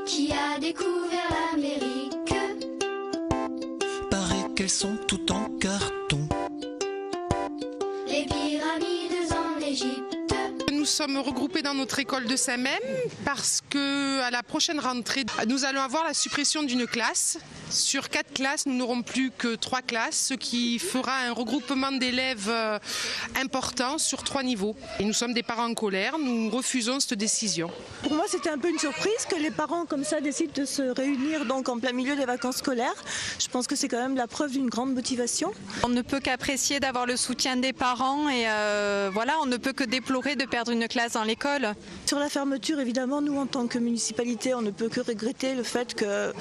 qui a découvert l'Amérique. Paraît qu'elles sont toutes en carton. Les pyramides en Égypte. Nous sommes regroupés dans notre école de Saint-Même parce que à la prochaine rentrée, nous allons avoir la suppression d'une classe. Sur 4 classes, nous n'aurons plus que 3 classes, ce qui fera un regroupement d'élèves important sur 3 niveaux. Et nous sommes des parents en colère, nous refusons cette décision. Pour moi, c'était un peu une surprise que les parents comme ça décident de se réunir donc en plein milieu des vacances scolaires. Je pense que c'est quand même la preuve d'une grande motivation. On ne peut qu'apprécier d'avoir le soutien des parents et voilà, on ne peut que déplorer de perdre une classe dans l'école. Sur la fermeture, évidemment, nous en tant que municipalité, on ne peut que regretter le fait que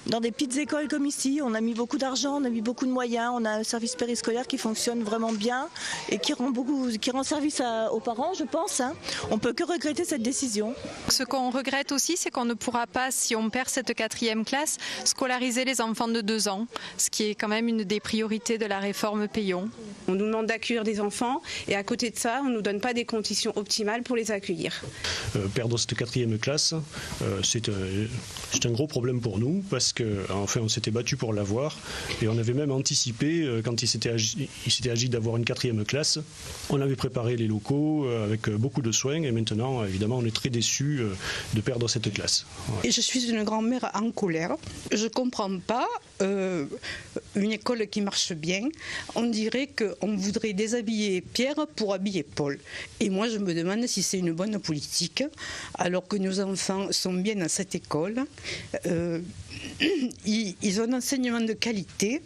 dans des petites écoles comme ici, on a mis beaucoup d'argent, on a mis beaucoup de moyens, on a un service périscolaire qui fonctionne vraiment bien et qui rend service aux parents, je pense. On ne peut que regretter cette décision. Ce qu'on regrette aussi, c'est qu'on ne pourra pas, si on perd cette 4e classe, scolariser les enfants de 2 ans, ce qui est quand même une des priorités de la réforme Peillon. On nous demande d'accueillir des enfants et à côté de ça, on ne nous donne pas des conditions optimales pour les accueillir. Perdre cette 4e classe, c'est un gros problème pour nous parce qu'enfin on s'était battu pour l'avoir et on avait même anticipé quand il s'était agi d'avoir une 4e classe. On avait préparé les locaux avec beaucoup de soins et maintenant évidemment on est très déçus de perdre cette classe. Ouais. Je suis une grand-mère en colère. Je ne comprends pas une école qui marche bien. On dirait qu'on voudrait déshabiller Pierre pour habiller Paul. Et moi je me demande si c'est une bonne politique alors que nos enfants sont bien dans cette école. Ils ont un enseignement de qualité,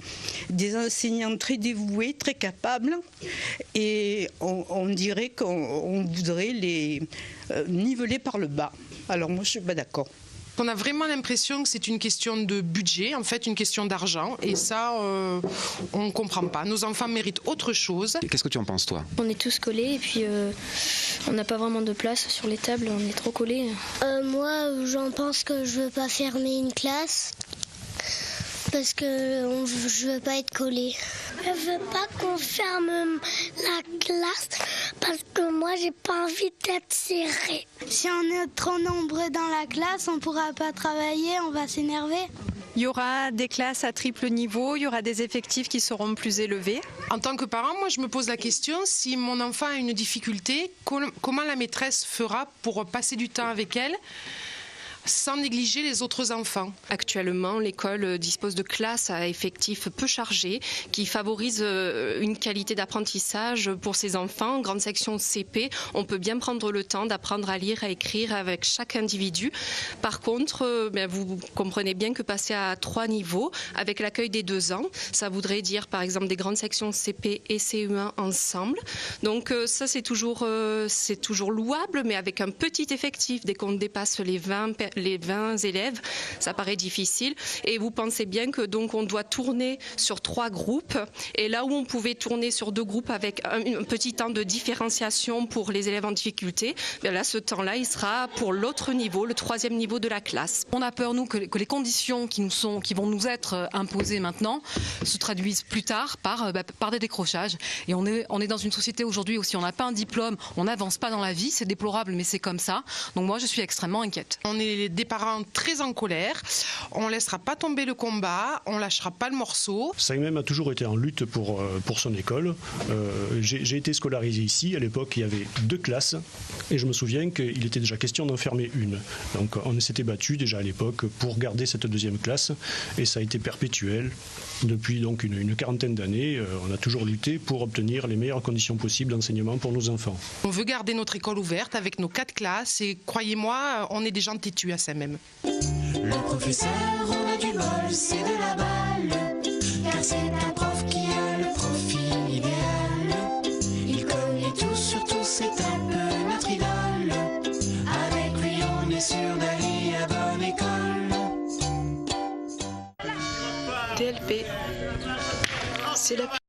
des enseignants très dévoués, très capables et on dirait qu'on voudrait les niveler par le bas. Alors moi je ne suis pas d'accord. On a vraiment l'impression que c'est une question de budget, en fait une question d'argent et ça on ne comprend pas. Nos enfants méritent autre chose. Qu'est-ce que tu en penses toi? On est tous collés et puis on n'a pas vraiment de place sur les tables, on est trop collés. Moi j'en pense que je veux pas fermer une classe parce que je veux pas être collée. Je veux pas qu'on ferme la classe parce que moi j'ai pas envie d'être serrée. Si on est trop nombreux dans la classe, on pourra pas travailler, on va s'énerver. Il y aura des classes à triple niveau, il y aura des effectifs qui seront plus élevés. En tant que parent, moi je me pose la question, si mon enfant a une difficulté, comment la maîtresse fera pour passer du temps avec elle sans négliger les autres enfants. Actuellement, l'école dispose de classes à effectifs peu chargés qui favorisent une qualité d'apprentissage pour ces enfants. En grande section CP, on peut bien prendre le temps d'apprendre à lire, à écrire avec chaque individu. Par contre, vous comprenez bien que passer à 3 niveaux, avec l'accueil des 2 ans, ça voudrait dire par exemple des grandes sections CP et CE1 ensemble. Donc ça c'est toujours louable, mais avec un petit effectif, dès qu'on dépasse les 20 élèves, ça paraît difficile. Et vous pensez bien que donc on doit tourner sur 3 groupes. Et là où on pouvait tourner sur 2 groupes avec un petit temps de différenciation pour les élèves en difficulté, bien là, ce temps-là, il sera pour l'autre niveau, le 3e niveau de la classe. On a peur, nous, que les conditions qui vont nous être imposées maintenant se traduisent plus tard par des décrochages. Et on est dans une société aujourd'hui où si on n'a pas un diplôme, on n'avance pas dans la vie. C'est déplorable, mais c'est comme ça. Donc moi, je suis extrêmement inquiète. On est des parents très en colère, on ne laissera pas tomber le combat, on ne lâchera pas le morceau. Saint-Même a toujours été en lutte pour son école. J'ai été scolarisé ici, à l'époque il y avait 2 classes et je me souviens qu'il était déjà question d'en fermer une. Donc on s'était battu déjà à l'époque pour garder cette 2e classe et ça a été perpétuel. Depuis donc une quarantaine d'années, on a toujours lutté pour obtenir les meilleures conditions possibles d'enseignement pour nos enfants. On veut garder notre école ouverte avec nos 4 classes et croyez-moi, on est des gens têtus à Saint-Même. Le professeur, on a du bol, c'est de la balle, car c'est un prof qui a le profil idéal. Il connaît tout sur tout, c'est un peu notre idole. Avec lui, on est sûr d'aller à bonne école. TLP, c'est la